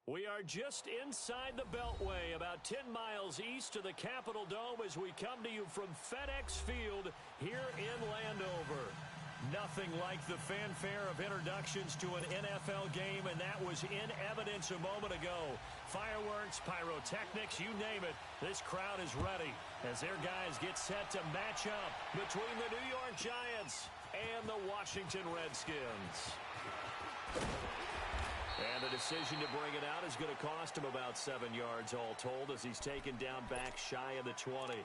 We are just inside the Beltway, about 10 miles east of the Capitol Dome as we come to you from FedEx Field here in Landover. Nothing like the fanfare of introductions to an NFL game, and that was in evidence a moment ago. Fireworks, pyrotechnics, you name it, this crowd is ready as their guys get set to match up between the New York Giants and the Washington Redskins. And the decision to bring it out is going to cost him about 7 yards all told as he's taken down back shy of the 20.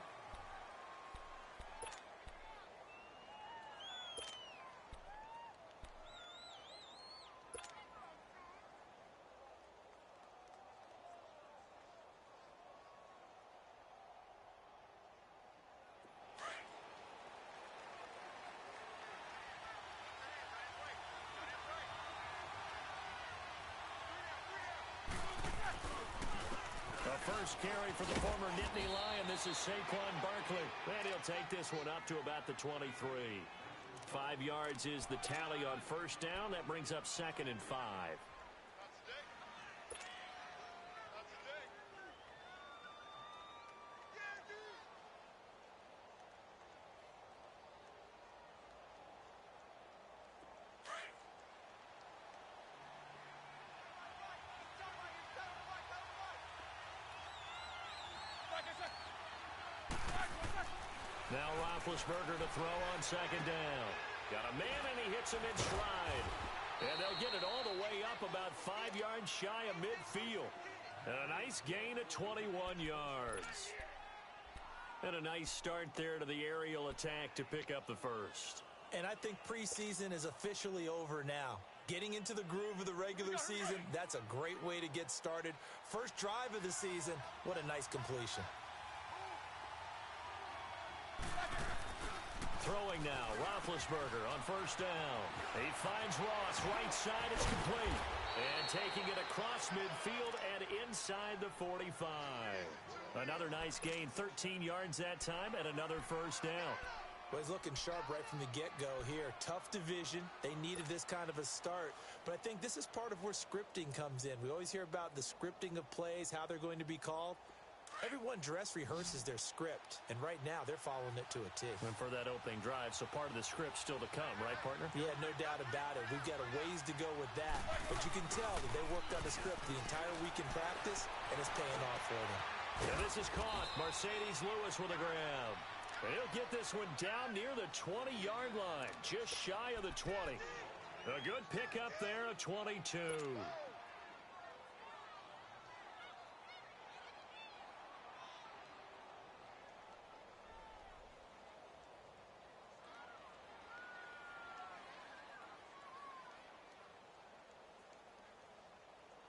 First carry for the former Nittany Lion. This is Saquon Barkley. And he'll take this one up to about the 23. 5 yards is the tally on first down. That brings up 2nd and 5. Now Roethlisberger to throw on 2nd down. Got a man, and he hits him in stride. And they'll get it all the way up about 5 yards shy of midfield. And a nice gain of 21 yards. And a nice start there to the aerial attack to pick up the first. And I think preseason is officially over now. Getting into the groove of the regular season, that's a great way to get started. First drive of the season, what a nice completion. Throwing now, Roethlisberger on first down. He finds Ross, right side, it's complete. And taking it across midfield and inside the 45. Another nice gain, 13 yards that time, and another first down. Well, he's looking sharp right from the get-go here. Tough division. They needed this kind of a start. But I think this is part of where scripting comes in. We always hear about the scripting of plays, how they're going to be called. Everyone dress rehearses their script, and right now they're following it to a T. And for that opening drive, so part of the script still to come, right, partner? Yeah, no doubt about it. We've got a ways to go with that. But you can tell that they worked on the script the entire week in practice, and it's paying off for them. And this is caught. Mercedes Lewis with a grab. And he'll get this one down near the 20-yard line, just shy of the 20. A good pickup there, a 22.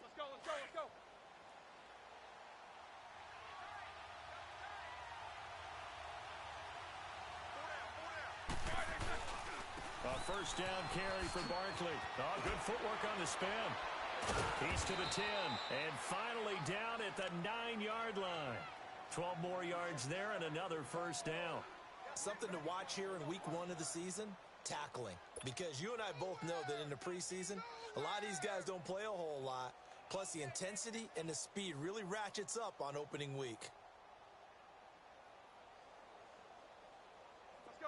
Let's go. A first down carry for Barkley. Oh, good footwork on the spin. He's to the 10. And finally down at the 9-yard line. 12 more yards there and another first down. Something to watch here in week 1 of the season, tackling. Because you and I both know that in the preseason, a lot of these guys don't play a whole lot. Plus, the intensity and the speed really ratchets up on opening week.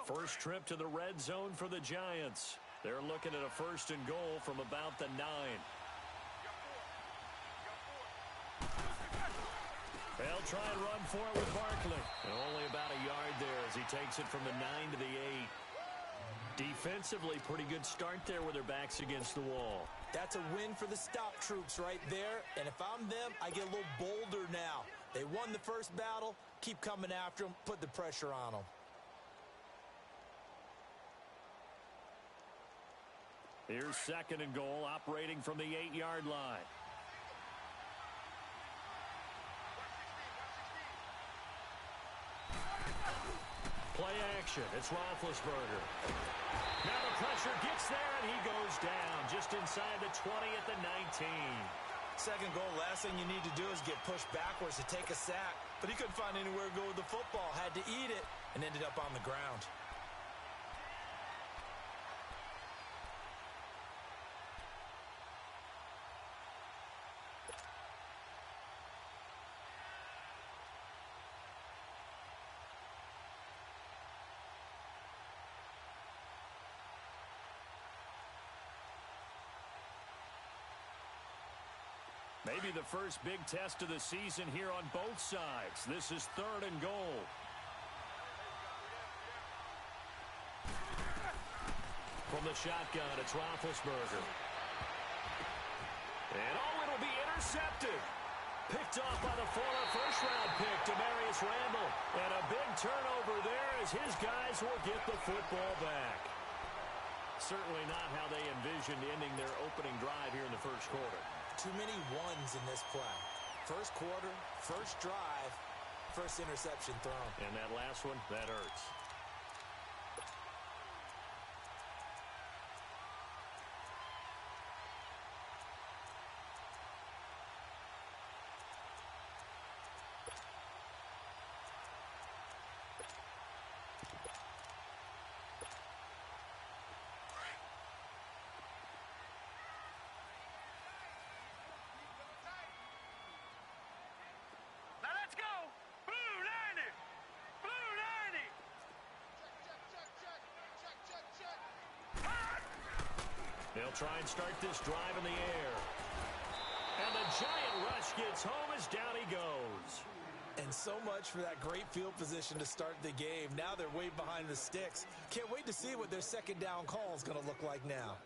First trip to the red zone for the Giants. They're looking at a 1st and goal from about the 9. They'll try and run for it with Barkley. And only about a yard there as he takes it from the 9 to the 8. Defensively, pretty good start there with their backs against the wall. That's a win for the stop troops right there. And if I'm them, I get a little bolder now. They won the first battle. Keep coming after them. Put the pressure on them. Here's 2nd and goal, operating from the 8-yard line. Play action. It's Roethlisberger. Now the pressure gets there, and he goes down just inside the 20 at the 19. 2nd goal, last thing you need to do is get pushed backwards to take a sack. But he couldn't find anywhere to go with the football. Had to eat it and ended up on the ground. Maybe the first big test of the season here on both sides. This is 3rd and goal. From the shotgun, it's Roethlisberger. And it'll be intercepted. Picked off by the former first-round pick, Demarius Randall. And a big turnover there as his guys will get the football back. Certainly not how they envisioned ending their opening drive here in the first quarter. Too many ones in this play. First quarter, first drive, first interception thrown. And that last one, that hurts. They'll try and start this drive in the air. And the giant rush gets home as down he goes. And so much for that great field position to start the game. Now they're way behind the sticks. Can't wait to see what their second down call is going to look like now.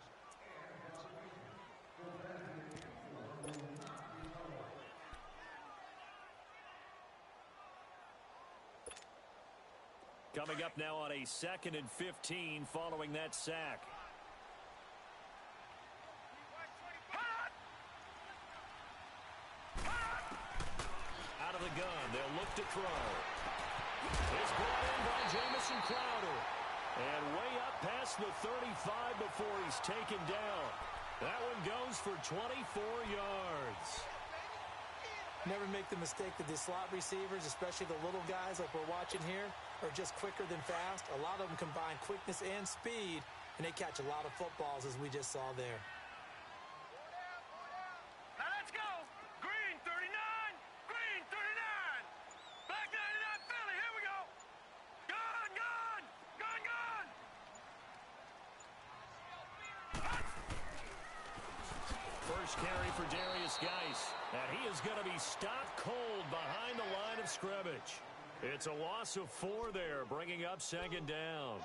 Coming up now on a 2nd and 15 following that sack. Out of the gun, they'll look to throw. It's brought in by Jamison Crowder. And way up past the 35 before he's taken down. That one goes for 24 yards. Never make the mistake that the slot receivers, especially the little guys like we're watching here, are just quicker than fast. A lot of them combine quickness and speed, and they catch a lot of footballs, as we just saw there. Now let's go. Green 39. Green 39. Black 99 Philly. Here we go. Gun, gun. Gun, gun. First carry for Darius Geis. And he is going to be stopped cold behind the line of scrimmage. It's a loss of 4 there, bringing up 2nd down.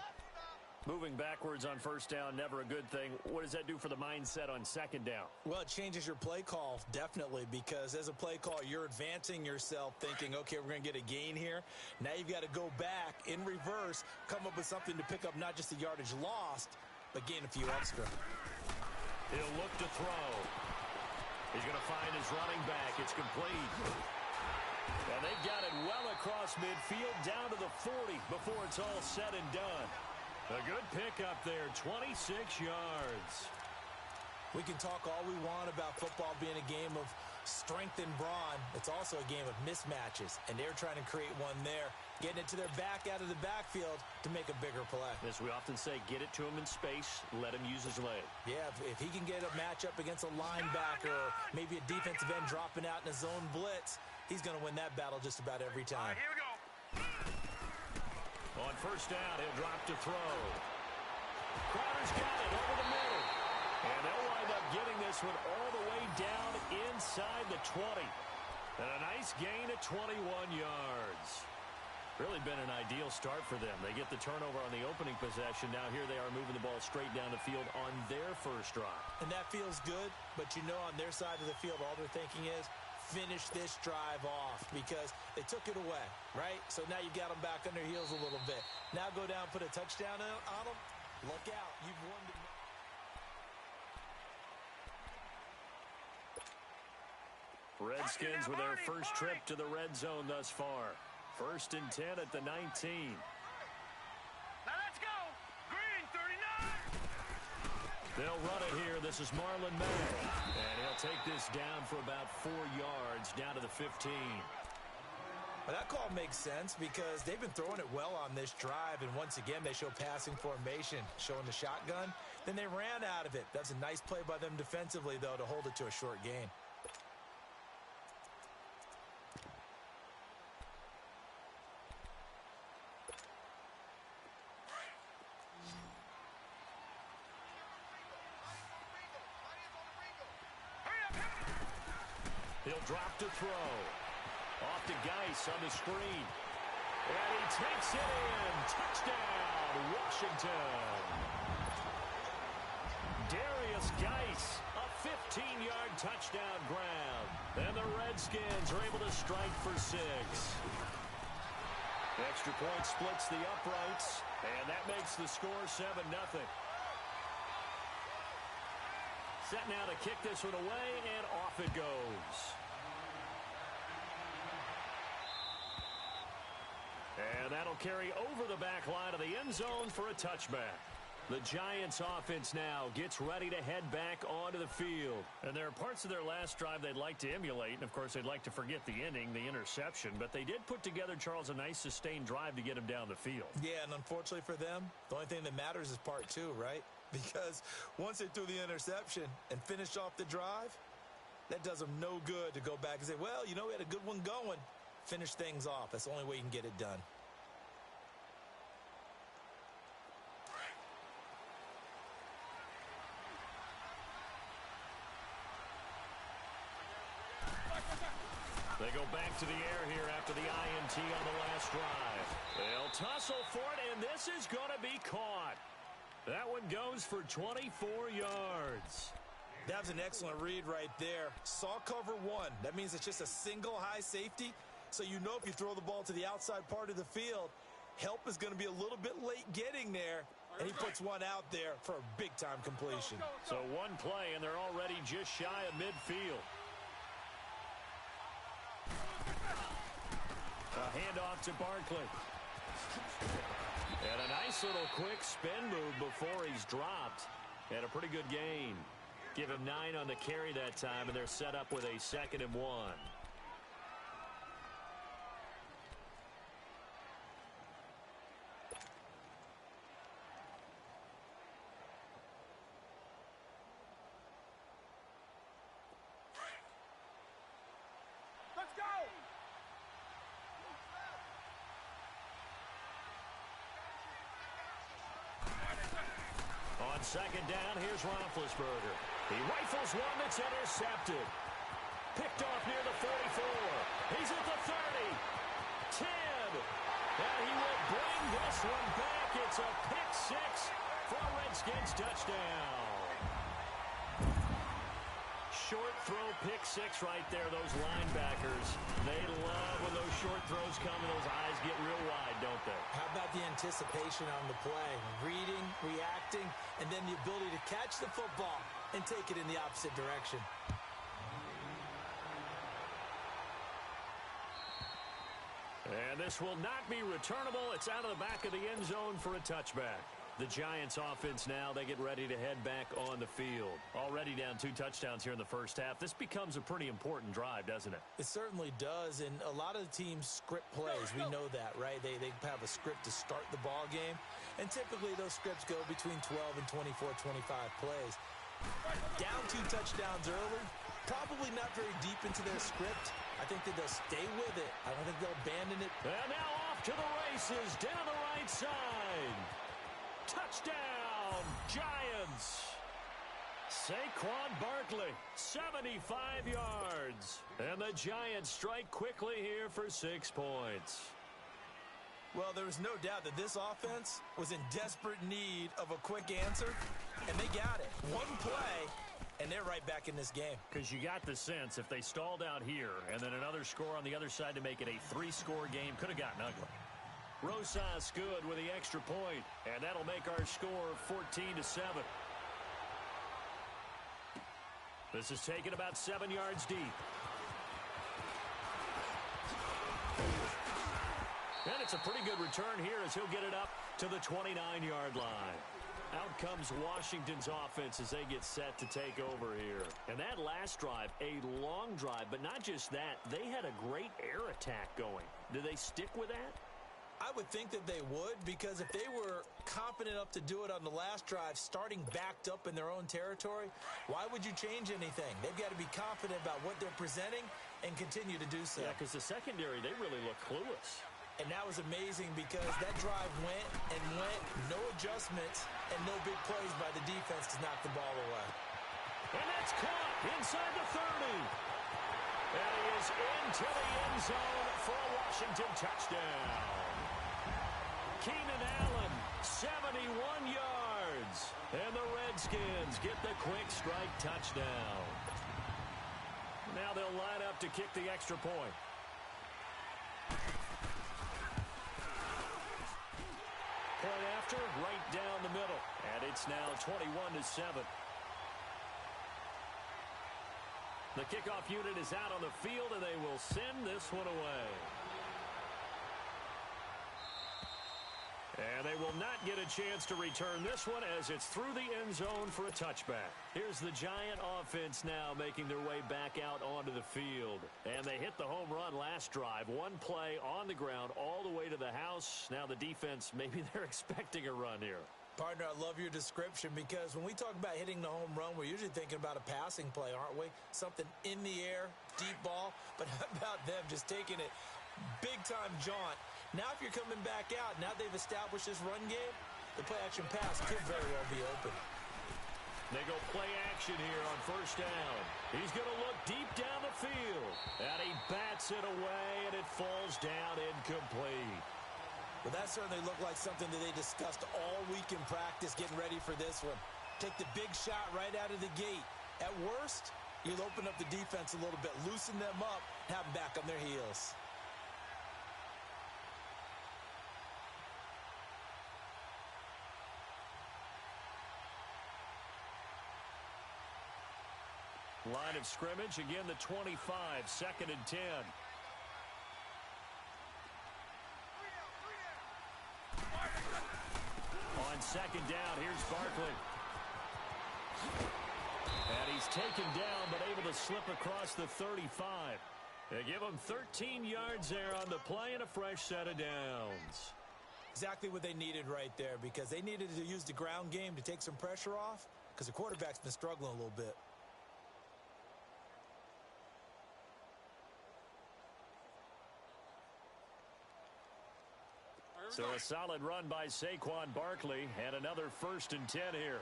Moving backwards on 1st down, never a good thing. What does that do for the mindset on 2nd down? Well, it changes your play call, definitely, because as a play call, you're advancing yourself thinking, okay, we're going to get a gain here. Now you've got to go back in reverse, come up with something to pick up not just the yardage lost, but gain a few extra. He'll look to throw. He's going to find his running back. It's complete. And they've got it well across midfield down to the 40 before it's all said and done. A good pickup there, 26 yards. We can talk all we want about football being a game of strength and brawn. It's also a game of mismatches, and they're trying to create one there, getting it to their back out of the backfield to make a bigger play. As we often say, get it to him in space, let him use his leg. Yeah, if he can get a matchup against a linebacker or maybe a defensive end dropping out in a zone blitz, he's going to win that battle just about every time. All right, here we go. On 1st down, he'll drop to throw. Crowder's got it over the middle. And they'll wind up getting this one all the way down inside the 20. And a nice gain at 21 yards. Really been an ideal start for them. They get the turnover on the opening possession. Now here they are moving the ball straight down the field on their first drive. And that feels good, but you know on their side of the field, all they're thinking is, finish this drive off because they took it away, right? So now you got them back on their heels a little bit. Now go down, put a touchdown on them. Look out. You've won the... Redskins with their first trip to the red zone thus far. 1st and 10 at the 19. Now let's go. Green 39. They'll run it here. This is Marlon Mack. And he'll take this down for about 4 yards down to the 15. Well, that call makes sense because they've been throwing it well on this drive, and once again they show passing formation, showing the shotgun. Then they ran out of it. That's a nice play by them defensively, though, to hold it to a short gain. He'll drop to throw. Off to Geis on the screen. And he takes it in. Touchdown, Washington. Darius Geis, a 15-yard touchdown grab. And the Redskins are able to strike for 6. Extra point splits the uprights, and that makes the score 7-0. Set now to kick this one away, and off it goes. And that'll carry over the back line of the end zone for a touchback. The Giants offense now gets ready to head back onto the field. And there are parts of their last drive they'd like to emulate. And, of course, they'd like to forget the inning, the interception. But they did put together, Charles, a nice sustained drive to get him down the field. Yeah, and unfortunately for them, the only thing that matters is part 2, right? Because once they threw the interception and finished off the drive, that does them no good to go back and say, well, you know, we had a good one going. Finish things off. That's the only way you can get it done. They go back to the air here after the INT on the last drive. They'll tussle for it, and this is going to be caught. That one goes for 24 yards. That was an excellent read right there. Saw cover 1. That means it's just a single high safety. So you know if you throw the ball to the outside part of the field, help is going to be a little bit late getting there. And he puts one out there for a big-time completion. So one play, and they're already just shy of midfield. A handoff to Barkley. And a nice little quick spin move before he's dropped. And a pretty good gain. Give him 9 on the carry that time, and they're set up with a 2nd and 1. Let's go! On 2nd down, here's Roethlisberger. He rifles one that's intercepted. Picked off near the 44. He's at the 30. 10. And he will bring this one back. It's a pick 6 for a Redskins touchdown. Short throw pick 6 right there. Those linebackers, they love when those short throws come and those eyes get real wide, don't they? How about the anticipation on the play? Reading, reacting, and then the ability to catch the football and take it in the opposite direction. And this will not be returnable. It's out of the back of the end zone for a touchback. The Giants offense now, they get ready to head back on the field. Already down 2 touchdowns here in the first half. This becomes a pretty important drive, doesn't it? It certainly does, and a lot of the teams script plays. We know that, right? They have a script to start the ball game, and typically those scripts go between 12 and 24, 25 plays. Down 2 touchdowns early, probably not very deep into their script. I think that they'll stay with it. I don't think they'll abandon it. And now off to the races, down the right side. Touchdown, Giants. Saquon Barkley, 75 yards. And the Giants strike quickly here for 6 points. Well, there was no doubt that this offense was in desperate need of a quick answer, and they got it. One play, and they're right back in this game. Because you got the sense if they stalled out here and then another score on the other side to make it a 3-score game, could have gotten ugly. Rosas good with the extra point, and that'll make our score 14-7. This is taken about 7 yards deep. And it's a pretty good return here as he'll get it up to the 29-yard line. Out comes Washington's offense as they get set to take over here. And that last drive, a long drive, but not just that. They had a great air attack going. Do they stick with that? I would think that they would, because if they were confident enough to do it on the last drive, starting backed up in their own territory, why would you change anything? They've got to be confident about what they're presenting and continue to do so. Yeah, because the secondary, they really look clueless. And that was amazing because that drive went and went, no adjustments, and no big plays by the defense to knock the ball away. And that's caught inside the 30. And he is into the end zone for a Washington touchdown. Keenan Allen, 71 yards. And the Redskins get the quick strike touchdown. Now they'll line up to kick the extra point. Point after, right down the middle. And it's now 21-7. The kickoff unit is out on the field, and they will send this one away. And they will not get a chance to return this one as it's through the end zone for a touchback. Here's the Giant offense now making their way back out onto the field. And they hit the home run last drive. One play on the ground all the way to the house. Now the defense, maybe they're expecting a run here. Partner, I love your description because when we talk about hitting the home run, we're usually thinking about a passing play, aren't we? Something in the air, deep ball. But how about them just taking it big-time jaunt? Now if you're coming back out, now they've established this run game, the play-action pass could very well be open. They go play action here on first down. He's going to look deep down the field. And he bats it away, and it falls down incomplete. Well, that certainly looked like something that they discussed all week in practice getting ready for this one. Take the big shot right out of the gate. At worst, you'll open up the defense a little bit, loosen them up, have them back on their heels. Line of scrimmage, again the 25, 2nd and 10. On second down, here's Barkley. And he's taken down, but able to slip across the 35. They give him 13 yards there on the play and a fresh set of downs. Exactly what they needed right there, because they needed to use the ground game to take some pressure off, because the quarterback's been struggling a little bit. So a solid run by Saquon Barkley, and another 1st and 10 here.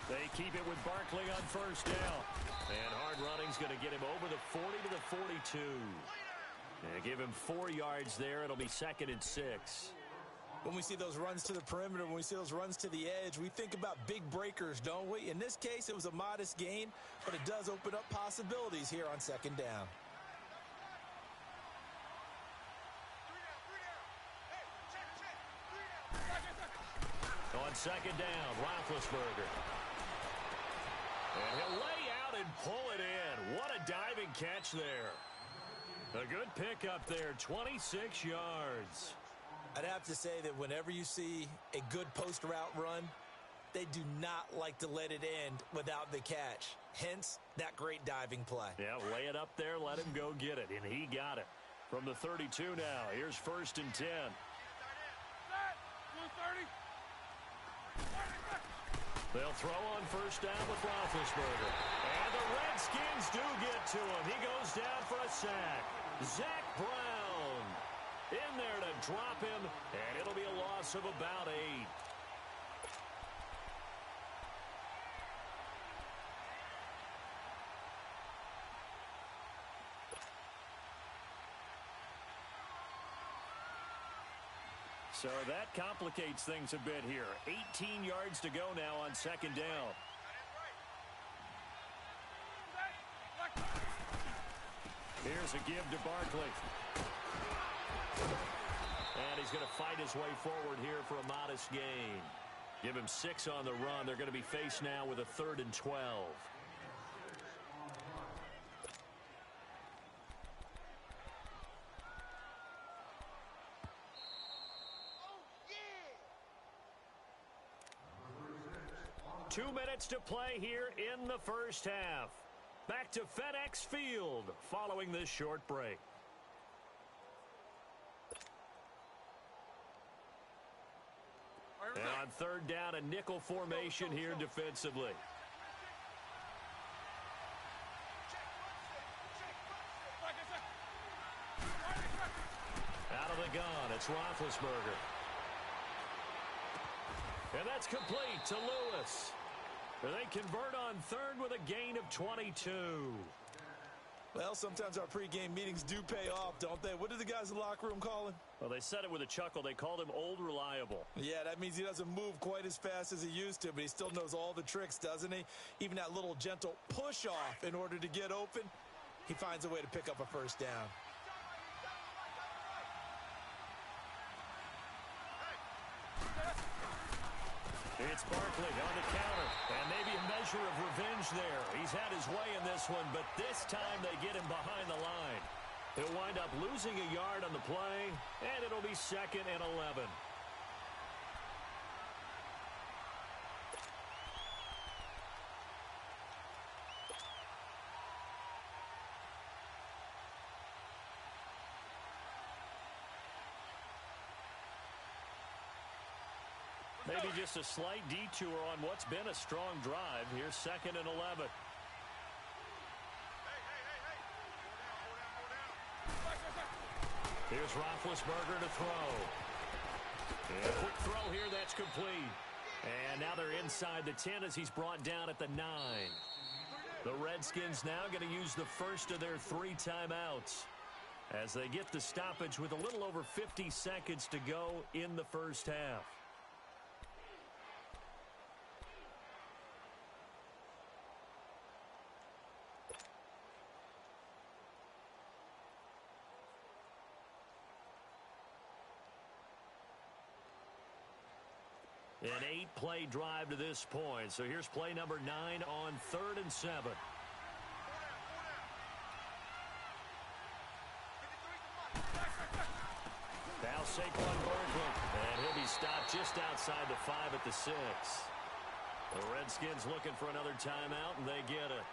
They keep it with Barkley on first down. And hard running's going to get him over the 40 to the 42. And give him 4 yards there. It'll be 2nd and 6. When we see those runs to the perimeter, when we see those runs to the edge, we think about big breakers, don't we? In this case, it was a modest gain, but it does open up possibilities here on 2nd down. On 2nd down, Roethlisberger. And he'll lay out and pull it in. What a diving catch there. A good pickup there, 26 yards. I'd have to say that whenever you see a good post route run, they do not like to let it end without the catch. Hence, that great diving play. Yeah, lay it up there, let him go get it, and he got it. From the 32 now, here's 1st and 10. They'll throw on first down with Roethlisberger. And the Redskins do get to him. He goes down for a sack. Zach Brown in there to drop him, and it'll be a loss of about 8. So that complicates things a bit here. 18 yards to go now on 2nd down. Here's a give to Barkley. And he's going to fight his way forward here for a modest gain. Give him 6 on the run. They're going to be faced now with a 3rd and 12. Oh, yeah. 2 minutes to play here in the first half. Back to FedEx Field following this short break. And on 3rd down, a nickel formation here defensively. Out of the gun, it's Roethlisberger. And that's complete to Lewis. They convert on third with a gain of 22. Well, sometimes our pregame meetings do pay off, don't they? What do the guys in the locker room call him? Well, they said it with a chuckle. They called him Old Reliable. Yeah, that means he doesn't move quite as fast as he used to, but he still knows all the tricks, doesn't he? Even that little gentle push-off in order to get open, he finds a way to pick up a first down. It's Barkley on the counter, and maybe a measure of revenge there. He's had his way in this one, but this time they get him behind the line. He'll wind up losing a yard on the play, and it'll be 2nd and 11. Maybe just a slight detour on what's been a strong drive. Here's 2nd and 11. Here's Roethlisberger to throw. And a quick throw here, that's complete. And now they're inside the 10 as he's brought down at the 9. The Redskins now going to use the first of their 3 timeouts as they get the stoppage with a little over 50 seconds to go in the first half. An 8-play drive to this point. So here's play number 9 on 3rd and 7. Now Saquon Barkley. And he'll be stopped just outside the 5 at the 6. The Redskins looking for another timeout, and they get it.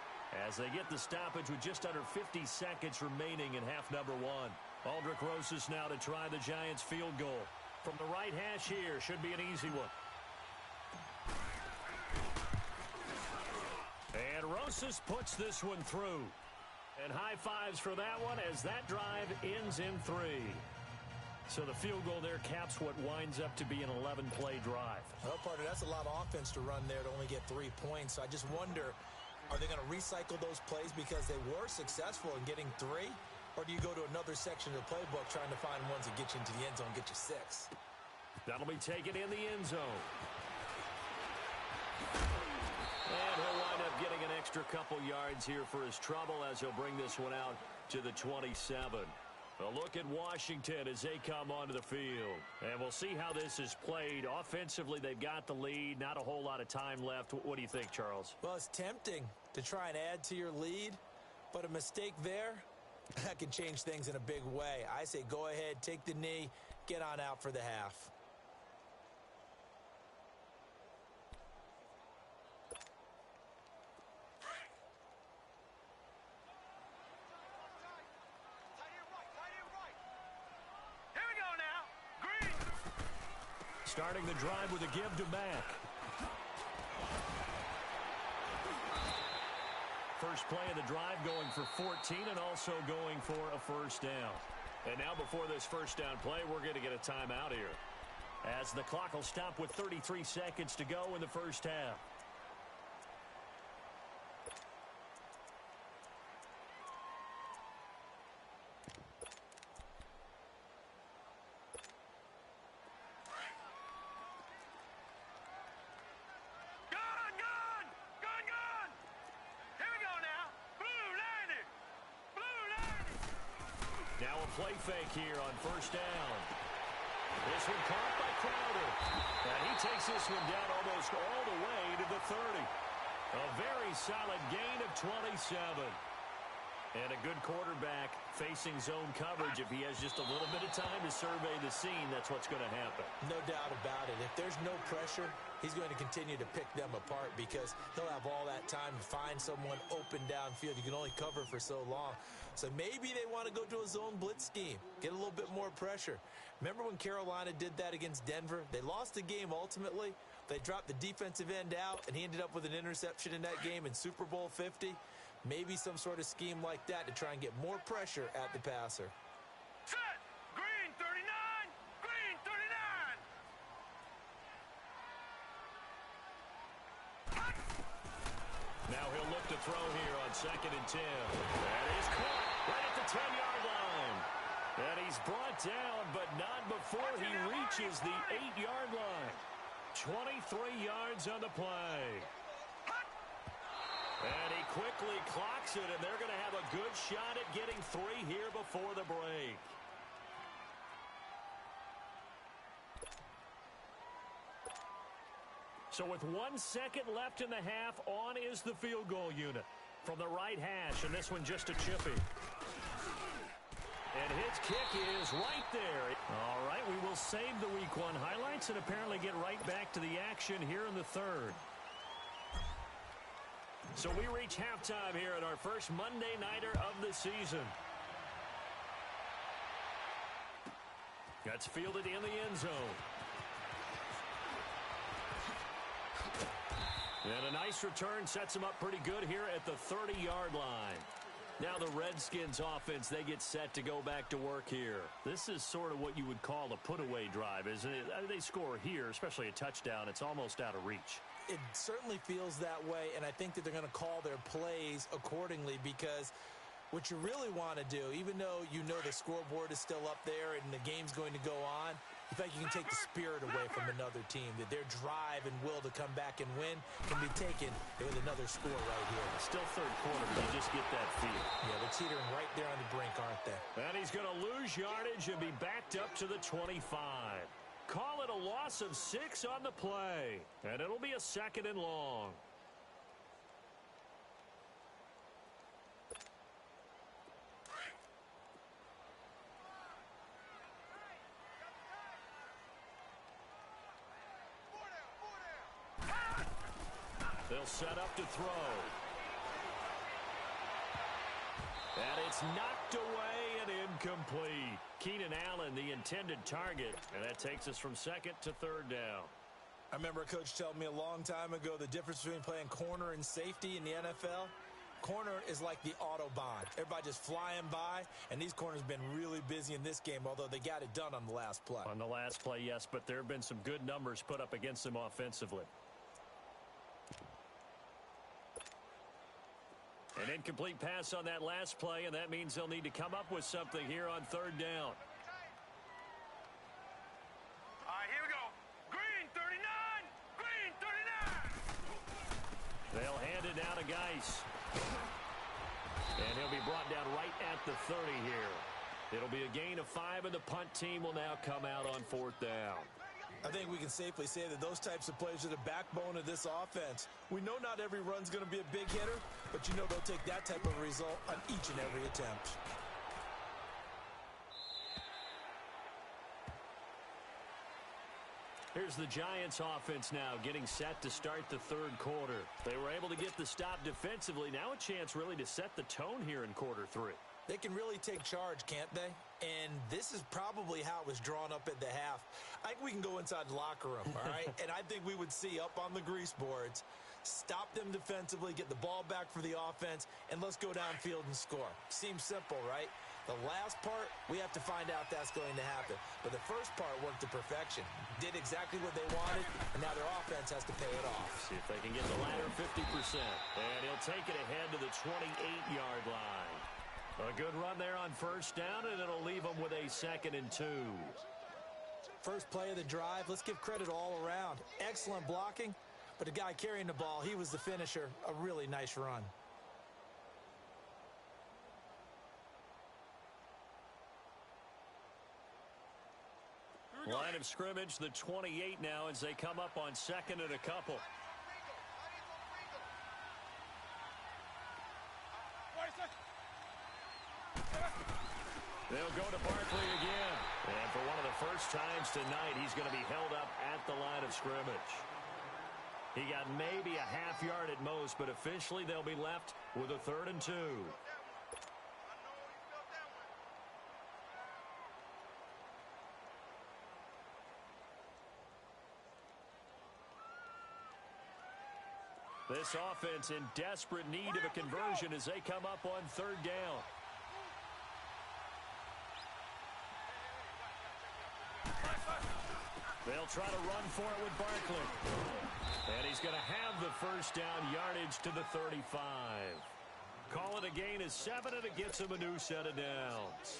As they get the stoppage with just under 50 seconds remaining in half number 1. Aldrick Rosas now to try the Giants field goal. From the right hash here, should be an easy one. And Rosas puts this one through. And high fives for that one as that drive ends in 3. So the field goal there caps what winds up to be an 11-play drive. Well, partner, that's a lot of offense to run there to only get 3 points. So I just wonder, are they going to recycle those plays because they were successful in getting 3? Or do you go to another section of the playbook trying to find ones that get you into the end zone, get you 6? That'll be taken in the end zone. And he'll wind up getting an extra couple yards here for his trouble as he'll bring this one out to the 27. A look at Washington as they come onto the field. And we'll see how this is played. Offensively, they've got the lead. Not a whole lot of time left. What do you think, Charles? Well, it's tempting to try and add to your lead, but a mistake there, that can change things in a big way. I say go ahead, take the knee, get on out for the half. Starting the drive with a give to Mack. First play of the drive going for 14 and also going for a first down. And now before this first down play, we're going to get a timeout here, as the clock will stop with 33 seconds to go in the first half. Play fake here on first down. This one caught by Crowder. And he takes this one down almost all the way to the 30. A very solid gain of 27. And a good quarterback facing zone coverage. If he has just a little bit of time to survey the scene, that's what's going to happen. No doubt about it. If there's no pressure, he's going to continue to pick them apart because he'll have all that time to find someone open downfield. You can only cover for so long. So maybe they want to go to a zone blitz scheme, get a little bit more pressure. Remember when Carolina did that against Denver? They lost the game ultimately. They dropped the defensive end out, and he ended up with an interception in that game in Super Bowl 50. Maybe some sort of scheme like that to try and get more pressure at the passer. Set! Green 39! Green 39! Now he'll look to throw here on 2nd and 10. That is caught right at the 10-yard line. And he's brought down, but not before he reaches the 8-yard line. 23 yards on the play. And he quickly clocks it, and they're going to have a good shot at getting 3 here before the break. So with 1 second left in the half, on is the field goal unit from the right hash, and this one just a chippy. And his kick is right there. All right, we will save the Week 1 highlights and apparently get right back to the action here in the third. So we reach halftime here at our first Monday Nighter of the season. That's fielded in the end zone. And a nice return sets him up pretty good here at the 30-yard line. Now the Redskins offense, they get set to go back to work here. This is sort of what you would call a put-away drive, isn't it? They score here, especially a touchdown. It's almost out of reach. It certainly feels that way, and I think that they're going to call their plays accordingly because what you really want to do, even though you know the scoreboard is still up there and the game's going to go on, you think you can take the spirit away from another team, that their drive and will to come back and win can be taken with another score right here. Still third quarter, but you just get that feel. Yeah, they're teetering right there on the brink, aren't they? And he's going to lose yardage and be backed up to the 25. Call it a loss of 6 on the play, and it'll be a 2nd and long. They'll set up to throw. And it's knocked away and incomplete. Keenan Allen, the intended target, and that takes us from 2nd to 3rd down. I remember a coach telling me a long time ago the difference between playing corner and safety in the NFL. Corner is like the Autobahn. Everybody just flying by, and these corners have been really busy in this game, although they got it done on the last play. On the last play, yes, but there have been some good numbers put up against them offensively. An incomplete pass on that last play, and that means they'll need to come up with something here on 3rd down. All right, here we go. Green 39. Green 39. They'll hand it down to Geis. And he'll be brought down right at the 30 here. It'll be a gain of 5, and the punt team will now come out on 4th down. I think we can safely say that those types of plays are the backbone of this offense. We know not every run's going to be a big hitter, but you know they'll take that type of result on each and every attempt. Here's the Giants offense now getting set to start the 3rd quarter. They were able to get the stop defensively. Now a chance really to set the tone here in quarter 3. They can really take charge, can't they? And this is probably how it was drawn up at the half. I think we can go inside the locker room, all right? And I think we would see up on the grease boards, stop them defensively, get the ball back for the offense, and let's go downfield and score. Seems simple, right? The last part, we have to find out if that's going to happen. But the first part worked to perfection. Did exactly what they wanted, and now their offense has to pay it off. See if they can get the latter 50%. And he'll take it ahead to the 28-yard line. A good run there on 1st down, and it'll leave them with a 2nd and 2. First play of the drive, let's give credit all around. Excellent blocking, but the guy carrying the ball, he was the finisher. A really nice run. Line of scrimmage, the 28 now as they come up on 2nd and a couple. They'll go to Barkley again. And for one of the first times tonight, he's going to be held up at the line of scrimmage. He got maybe a half yard at most, but officially they'll be left with a 3rd and 2. This offense in desperate need of a conversion as they come up on 3rd down. They'll try to run for it with Barkley. And he's going to have the first down, yardage to the 35. Call it a gain of 7, and it gets him a new set of downs.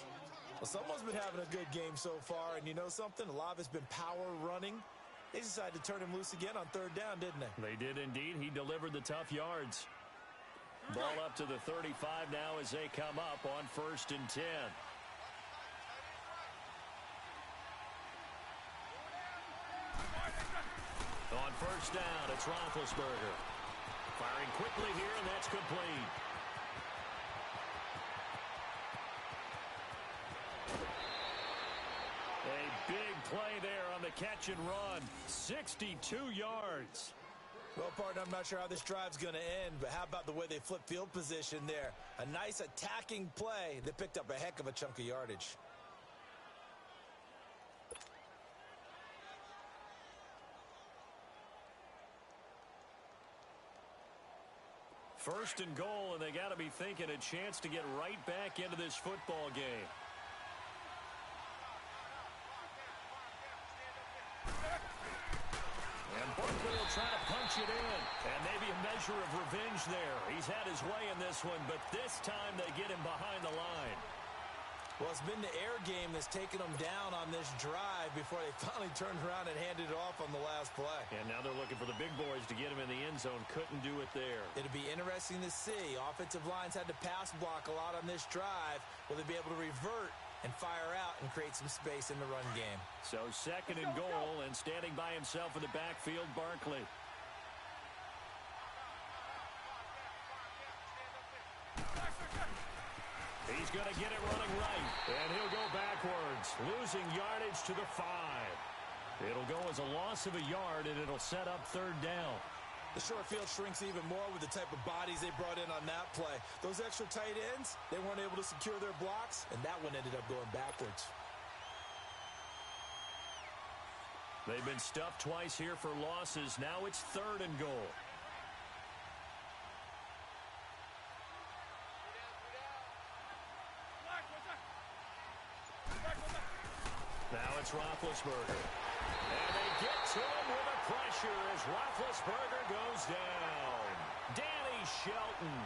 Well, someone's been having a good game so far, and you know something? A lot of it's been power running. They decided to turn him loose again on third down, didn't they? They did indeed. He delivered the tough yards. Ball up to the 35 now as they come up on 1st and 10. On 1st down, it's Roethlisberger. Firing quickly here, and that's complete. A big play there on the catch and run. 62 yards. Well, partner, I'm not sure how this drive's going to end, but how about the way they flip field position there? A nice attacking play that picked up a heck of a chunk of yardage. First and goal, and they got to be thinking a chance to get right back into this football game. And Barkley will try to punch it in. And maybe a measure of revenge there. He's had his way in this one, but this time they get him behind the line. Well, it's been the air game that's taken them down on this drive before they finally turned around and handed it off on the last play. And now they're looking for the big boys to get him in the end zone. Couldn't do it there. It'll be interesting to see. Offensive lines had to pass block a lot on this drive. Will they be able to revert and fire out and create some space in the run game? So 2nd and goal, and standing by himself in the backfield, Barkley. He's going to get it running right, and he'll go backwards, losing yardage to the 5. It'll go as a loss of a yard, and it'll set up 3rd down. The short field shrinks even more with the type of bodies they brought in on that play. Those extra tight ends, they weren't able to secure their blocks, and that one ended up going backwards. They've been stuffed twice here for losses. Now it's 3rd and goal. Now it's Roethlisberger. And they get to him with a pressure as Roethlisberger goes down. Danny Shelton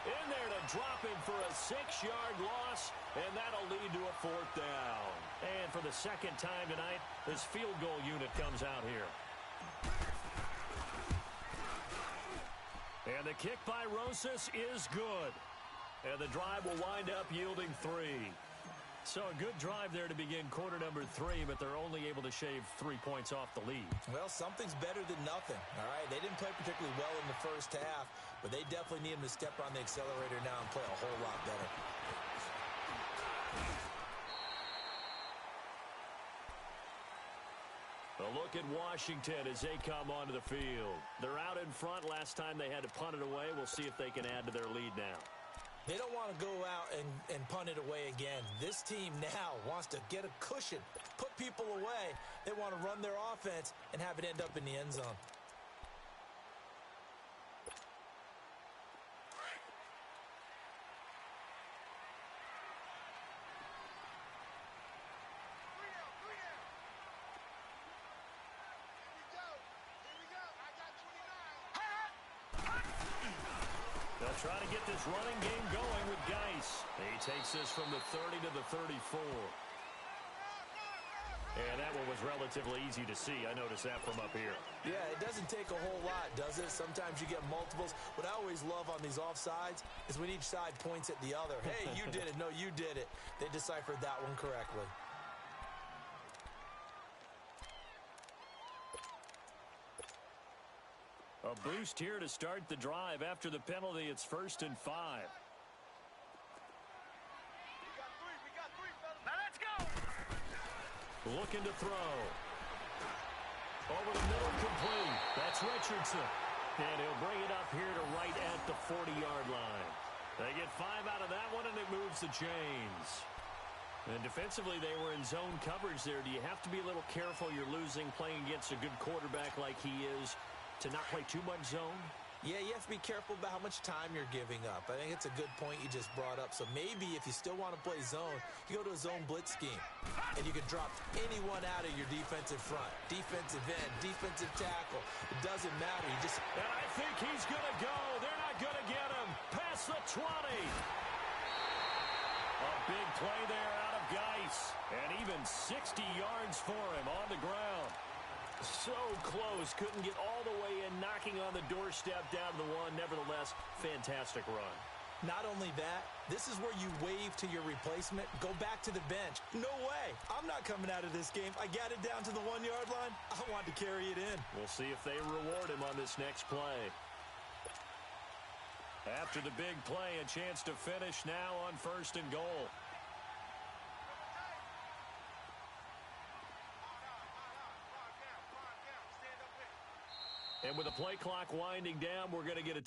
in there to drop him for a 6-yard loss, and that'll lead to a 4th down. And for the 2nd time tonight, this field goal unit comes out here. And the kick by Rosas is good. And the drive will wind up yielding 3. So a good drive there to begin quarter number 3, but they're only able to shave 3 points off the lead. Well, something's better than nothing, all right? They didn't play particularly well in the first half, but they definitely need them to step on the accelerator now and play a whole lot better. A look at Washington as they come onto the field. They're out in front. Last time they had to punt it away. We'll see if they can add to their lead now. They don't want to go out and punt it away again. This team now wants to get a cushion, put people away. They want to run their offense and have it end up in the end zone. Try to get this running game going with Geis. He takes this from the 30 to the 34. And that one was relatively easy to see. I noticed that from up here. Yeah, it doesn't take a whole lot, does it? Sometimes you get multiples. What I always love on these offsides is when each side points at the other. Hey, you did it. No, you did it. They deciphered that one correctly. A boost here to start the drive. After the penalty, it's 1st and 5. Now let's go. Looking to throw. Over the middle, complete. That's Richardson. And he'll bring it up here to right at the 40-yard line. They get 5 out of that one, and it moves the chains. And defensively, they were in zone coverage there. Do you have to be a little careful? You're losing playing against a good quarterback like he is, to not play too much zone? Yeah, you have to be careful about how much time you're giving up. I think it's a good point you just brought up. So maybe if you still want to play zone, you go to a zone blitz scheme. And you can drop anyone out of your defensive front. Defensive end, defensive tackle. It doesn't matter. You just... And I think he's going to go. They're not going to get him. Past the 20. A big play there out of Geis. And even 60 yards for him on the ground. So close. Couldn't get all the way in, knocking on the doorstep down to the one. Nevertheless, fantastic run. Not only that, this is where you wave to your replacement, go back to the bench. No way. I'm not coming out of this game. I got it down to the 1 yard line. I want to carry it in. We'll see if they reward him on this next play. After the big play, a chance to finish now on 1st and goal. And with the play clock winding down, we're going to get a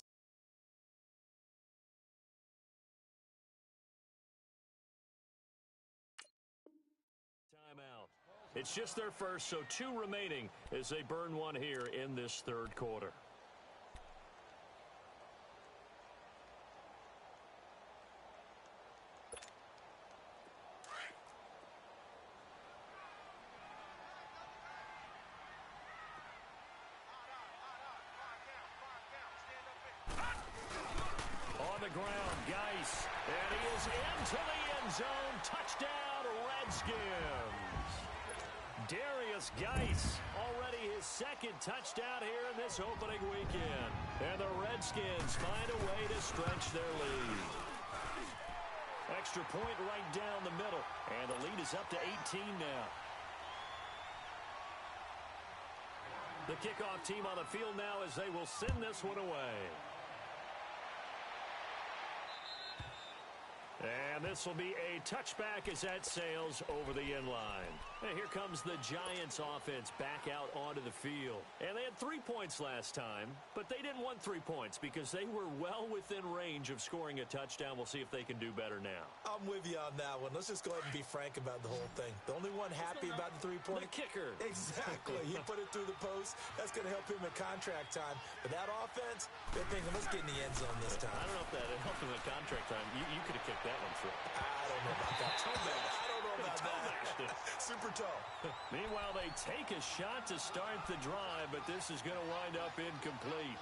timeout. It's just their first, so 2 remaining as they burn one here in this 3rd quarter. Ground, Geis, and he is into the end zone. Touchdown, Redskins. Darius Geis, already his 2nd touchdown here in this opening weekend. And the Redskins find a way to stretch their lead. Extra point right down the middle, and the lead is up to 18 now. The kickoff team on the field now as they will send this one away. And this will be a touchback as that sails over the end line. And here comes the Giants offense back out onto the field. And they had 3 points last time, but they didn't want 3 points because they were well within range of scoring a touchdown. We'll see if they can do better now. I'm with you on that one. Let's just go ahead and be frank about the whole thing. The only one happy about the 3-point? The kicker. Exactly. He put it through the post. That's going to help him at contract time. But that offense, they're thinking, let's get in the end zone this time. I don't know if that helped him at contract time. You could have kicked that one through. I don't know about that. Toe bash. I don't know about that. Super toe. Meanwhile, they take a shot to start the drive, but this is going to wind up incomplete.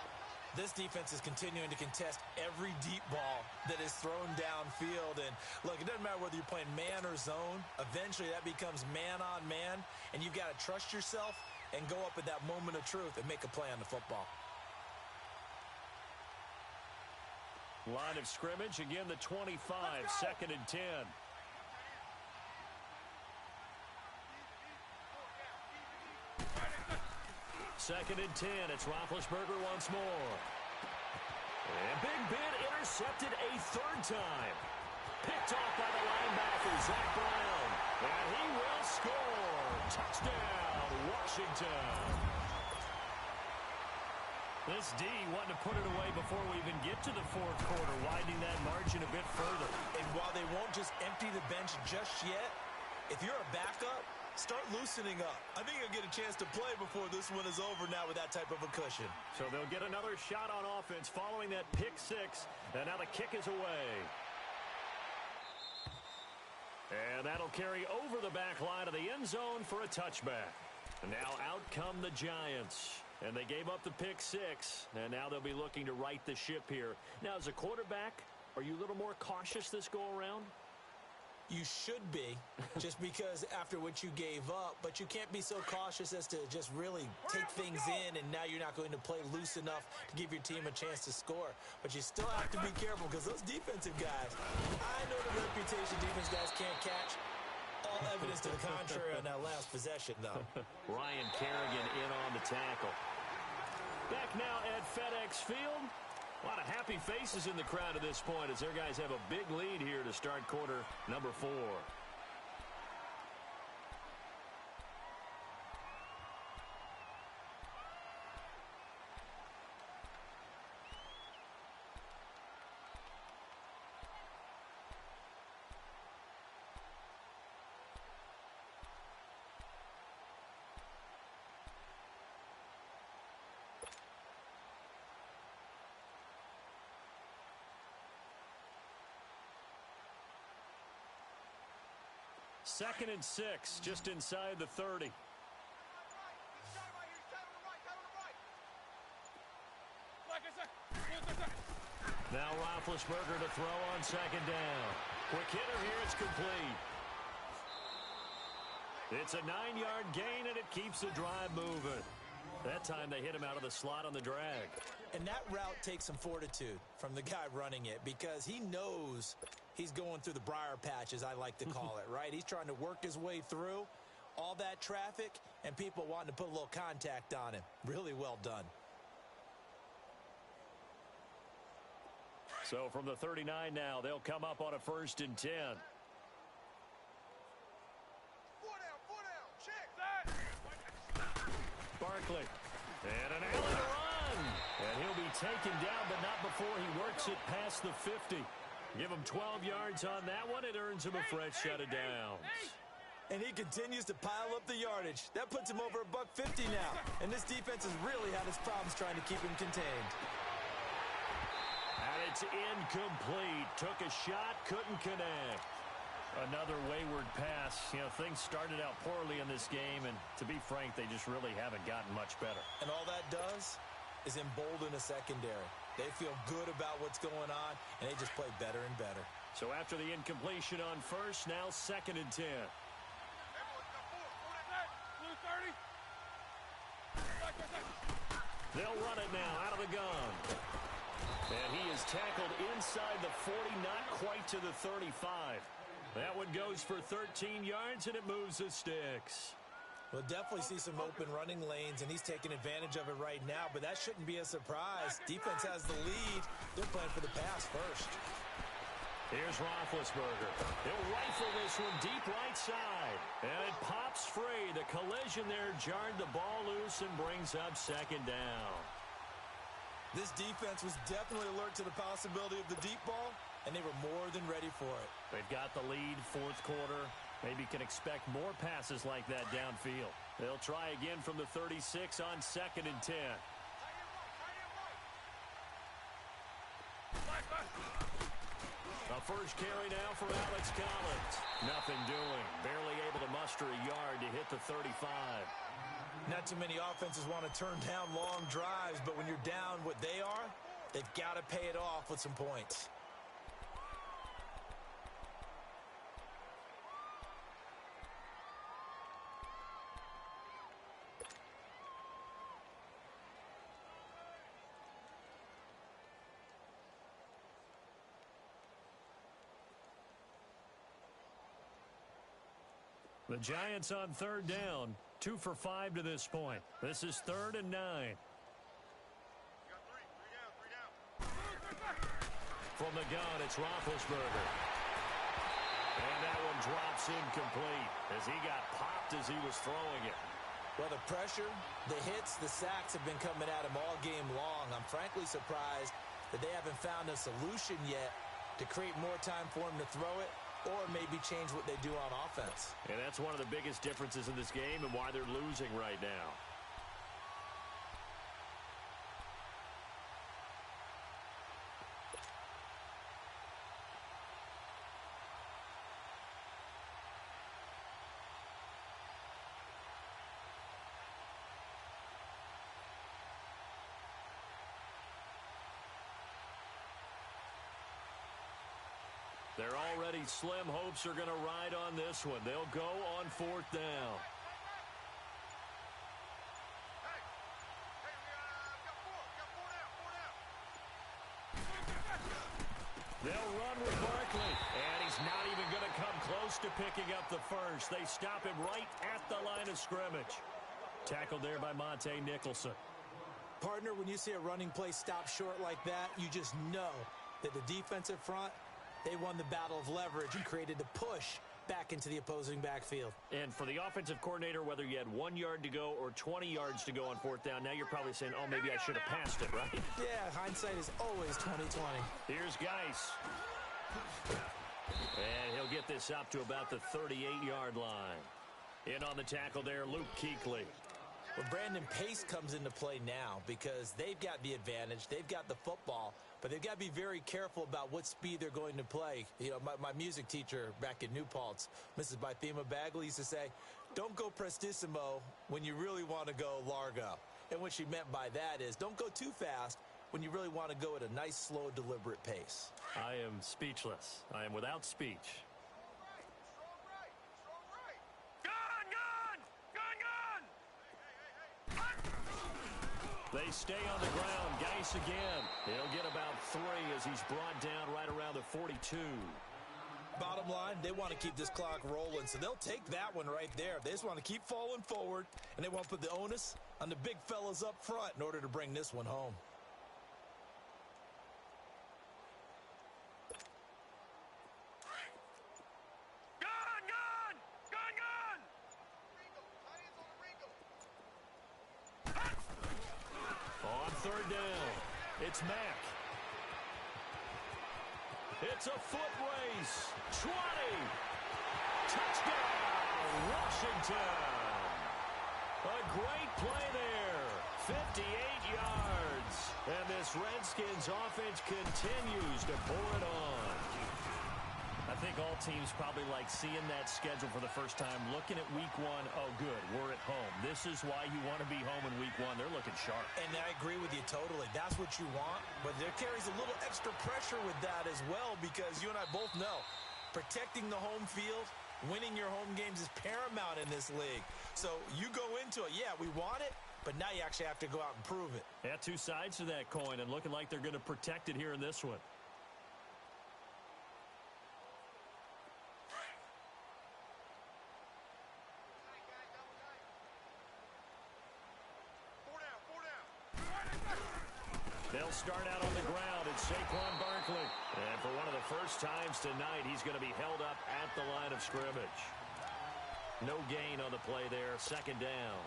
This defense is continuing to contest every deep ball that is thrown downfield. And, look, it doesn't matter whether you're playing man or zone. Eventually, that becomes man on man, and you've got to trust yourself and go up at that moment of truth and make a play on the football. Line of scrimmage, again, the 25, 2nd and 10. Second and 10, it's Roethlisberger once more. And Big Ben intercepted a 3rd time. Picked off by the linebacker, Zach Brown. And he will score. Touchdown, Washington. This D wanting to put it away before we even get to the 4th quarter, widening that margin a bit further. And while they won't just empty the bench just yet, if you're a backup, start loosening up. I think you'll get a chance to play before this one is over now with that type of a cushion. So they'll get another shot on offense following that pick 6, and now the kick is away. And that'll carry over the back line of the end zone for a touchback. And now out come the Giants. And they gave up the pick 6, and now they'll be looking to right the ship here. Now, as a quarterback, are you a little more cautious this go-around? You should be, just because after what you gave up, but you can't be so cautious as to just really take things in, and now you're not going to play loose enough to give your team a chance to score. But you still have to be careful, because those defensive guys, I know the reputation defense guys can't catch. All evidence to the contrary on that last possession, though. Ryan Kerrigan in on the tackle. Back now at FedEx Field. A lot of happy faces in the crowd at this point as their guys have a big lead here to start quarter number 4. 2nd and 6, just inside the 30. Now Roethlisberger to throw on 2nd down. Quick hitter here, it's complete. It's a 9-yard gain, and it keeps the drive moving. That time they hit him out of the slot on the drag. And that route takes some fortitude from the guy running it because he knows he's going through the briar patch, as I like to call it, right? He's trying to work his way through all that traffic and people wanting to put a little contact on him. Really well done. So from the 39 now, they'll come up on a 1st and 10. Barkley. And an Allen run. And he'll be taken down, but not before he works it past the 50. Give him 12 yards on that one. It earns him a fresh set of downs. And he continues to pile up the yardage. That puts him over $150 now. And this defense has really had its problems trying to keep him contained. And it's incomplete. Took a shot, couldn't connect. Another wayward pass. You know, things started out poorly in this game, and to be frank, they just really haven't gotten much better. And all that does is embolden a secondary. They feel good about what's going on, and they just play better and better. So after the incompletion on 1st, now 2nd and 10. They'll run it now out of the gun. And he is tackled inside the 40, not quite to the 35. That one goes for 13 yards, and it moves the sticks. We'll definitely see some open running lanes, and he's taking advantage of it right now, but that shouldn't be a surprise. Defense has the lead. They're playing for the pass first. Here's Roethlisberger. He'll rifle this one deep right side. And it pops free. The collision there jarred the ball loose and brings up 2nd down. This defense was definitely alert to the possibility of the deep ball, and they were more than ready for it. They've got the lead, 4th quarter. Maybe can expect more passes like that downfield. They'll try again from the 36 on 2nd and 10. A first carry now for Alex Collins. Nothing doing. Barely able to muster a yard to hit the 35. Not too many offenses want to turn down long drives, but when you're down what they are, they've got to pay it off with some points. The Giants on 3rd down, 2 for 5 to this point. This is 3rd and 9. From the gun, it's Roethlisberger. And that one drops incomplete as he got popped as he was throwing it. Well, the pressure, the hits, the sacks have been coming at him all game long. I'm frankly surprised that they haven't found a solution yet to create more time for him to throw it, or maybe change what they do on offense. And that's one of the biggest differences in this game and why they're losing right now. Their already slim hopes are going to ride on this one. They'll go on 4th down. They'll run with Barkley, and he's not even going to come close to picking up the first. They stop him right at the line of scrimmage. Tackled there by Monte Nicholson. Partner, when you see a running play stop short like that, you just know that the defensive front, they won the battle of leverage and created the push back into the opposing backfield. And for the offensive coordinator, whether you had 1 yard to go or 20 yards to go on 4th down, now you're probably saying, oh, maybe I should have passed it, right? Yeah, hindsight is always 20/20. Here's Geis. And he'll get this up to about the 38-yard line. In on the tackle there, Luke Kuechly. Well, Brandon, pace comes into play now because they've got the advantage. They've got the football, but they've got to be very careful about what speed they're going to play. You know, my music teacher back in New Paltz, Mrs. Bythema Bagley, used to say, don't go prestissimo when you really want to go largo. And what she meant by that is don't go too fast when you really want to go at a nice, slow, deliberate pace. I am speechless. I am without speech. They stay on the ground. Geis again. He'll get about 3 as he's brought down right around the 42. Bottom line, they want to keep this clock rolling, so they'll take that one right there. They just want to keep falling forward, and they want to put the onus on the big fellas up front in order to bring this one home. Third down. It's Mack. It's a foot race. 20. Touchdown, Washington. A great play there. 58 yards. And this Redskins offense continues to pour it on. I think all teams probably like seeing that schedule for the first time, looking at week 1. Oh, good, we're at home. This is why you want to be home in week 1. They're looking sharp. And I agree with you totally. That's what you want, but there carries a little extra pressure with that as well because you and I both know protecting the home field, winning your home games is paramount in this league. So you go into it, yeah, we want it, but now you actually have to go out and prove it. Yeah, 2 sides to that coin and looking like they're going to protect it here in this one. They'll start out on the ground. It's Saquon Barkley. And for one of the first times tonight, he's going to be held up at the line of scrimmage. No gain on the play there. Second down.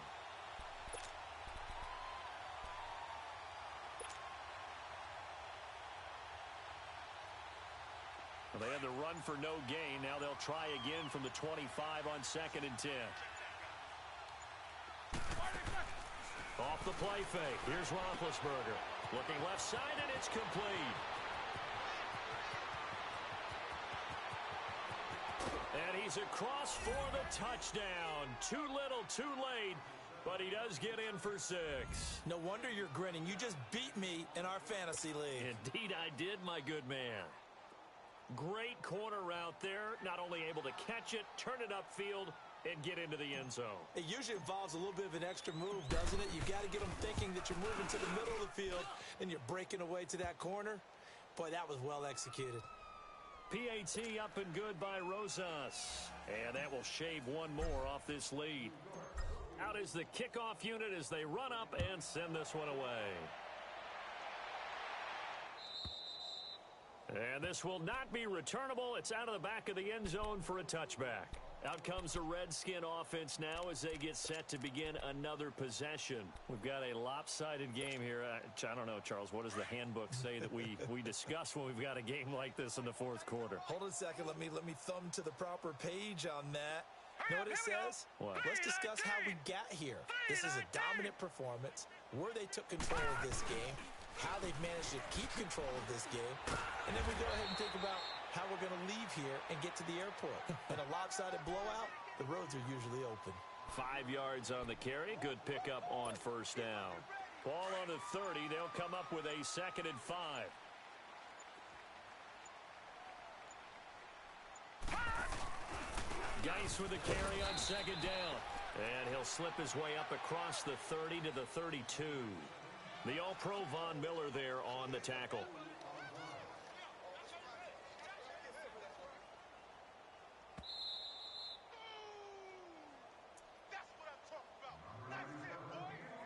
Well, they had the run for no gain. Now they'll try again from the 25 on 2nd and 10. Off the play fake. Here's Roethlisberger. Looking left side, and it's complete. And he's across for the touchdown. Too little, too late, but he does get in for 6. No wonder you're grinning. You just beat me in our fantasy league. Indeed I did, my good man. Great corner route there. Not only able to catch it, turn it upfield, and get into the end zone. It usually involves a little bit of an extra move, doesn't it? You've got to get them thinking that you're moving to the middle of the field and you're breaking away to that corner. Boy, that was well executed. PAT up and good by Rosas. And that will shave 1 more off this lead. Out is the kickoff unit as they run up and send this one away. And this will not be returnable. It's out of the back of the end zone for a touchback. Out comes the Redskin offense now as they get set to begin another possession. We've got a lopsided game here. I don't know, Charles, what does the handbook say that we discuss when we've got a game like this in the 4th quarter? Hold on a second. Let me thumb to the proper page on that. Know what it says? What? Let's discuss how we got here. This is a dominant performance, where they took control of this game, how they've managed to keep control of this game, and then we go ahead and think about how we're going to leave here and get to the airport. In a lopsided blowout, the roads are usually open. 5 yards on the carry. Good pickup on first down. Ball on the 30. They'll come up with a 2nd and 5. Geis with the carry on 2nd down. And he'll slip his way up across the 30 to the 32. The All-Pro Von Miller there on the tackle.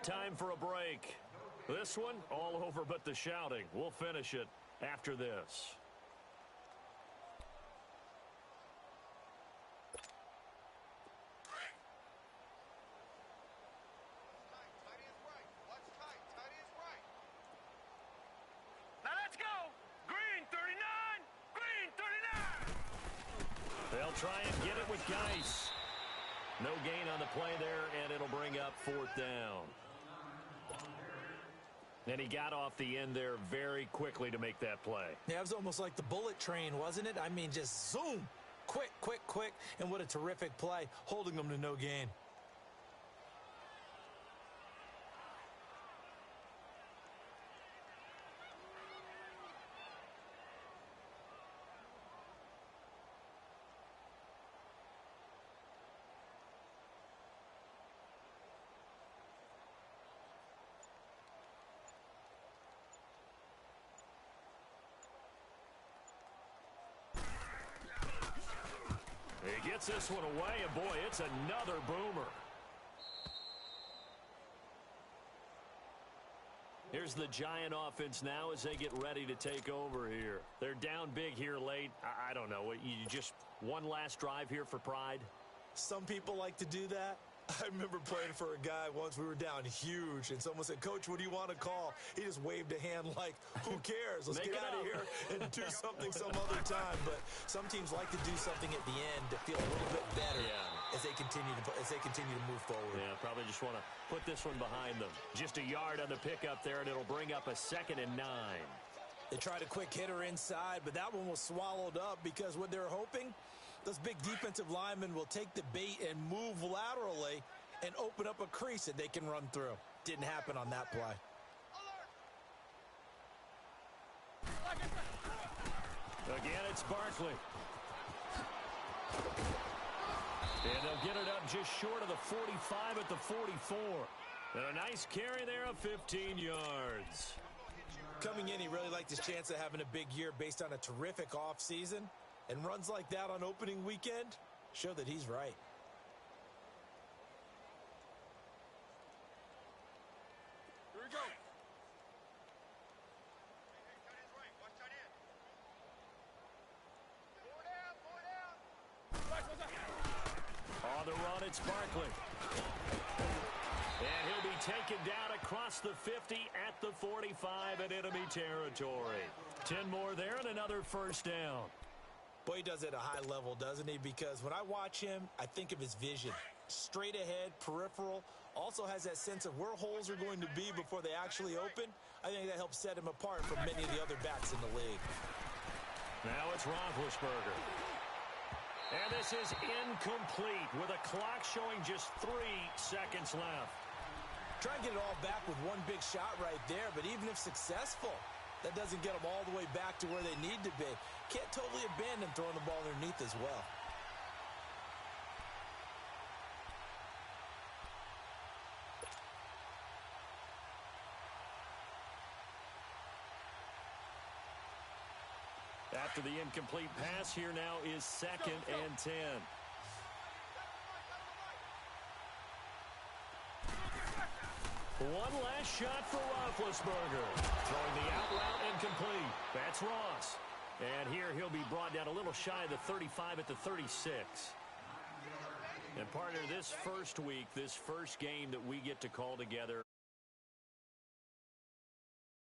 Time for a break. This one, all over but the shouting. We'll finish it after this. Now let's go. Green 39. Green 39. They'll try and get it with Geis. No gain on the play there, and it'll bring up 4th down. And he got off the end there very quickly to make that play. Yeah, it was almost like the bullet train, wasn't it? I mean, just zoom. Quick, quick, quick. And what a terrific play, holding them to no gain. He gets this one away, and boy, it's another boomer. Here's the Giant offense now as they get ready to take over here. They're down big here late. I don't know. You just one last drive here for pride? Some people like to do that. I remember playing for a guy once. We were down huge, and someone said, "Coach, what do you want to call?" He just waved a hand like, "Who cares? Let's get out of here and do something some other time." But some teams like to do something at the end to feel a little bit better as they continue to move forward. Yeah, probably just want to put this one behind them. Just a yard on the pickup there, and it'll bring up a 2nd and 9. They tried a quick hitter inside, but that one was swallowed up because what they're hoping, those big defensive linemen will take the bait and move laterally and open up a crease that they can run through. Didn't happen on that play. Again, it's Barkley. And they'll get it up just short of the 45 at the 44. And a nice carry there of 15 yards. Coming in, he really liked his chance of having a big year based on a terrific offseason. And runs like that on opening weekend show that he's right. Here we go. On the run, it's Barkley. And he'll be taken down across the 50 at the 45 in enemy territory. 10 more there and another 1st down. Boy, he does it at a high level, doesn't he? Because when I watch him, I think of his vision. Straight ahead, peripheral. Also has that sense of where holes are going to be before they actually open. I think that helps set him apart from many of the other backs in the league. Now it's Roethlisberger. And this is incomplete with a clock showing just 3 seconds left. Try and get it all back with one big shot right there, but even if successful, that doesn't get them all the way back to where they need to be. Can't totally abandon throwing the ball underneath as well. After the incomplete pass, here now is 2nd and 10. One last shot for Roethlisberger. Throwing the out route incomplete. That's Ross. And here he'll be brought down a little shy of the 35 at the 36. And partner, this first week, this first game that we get to call together,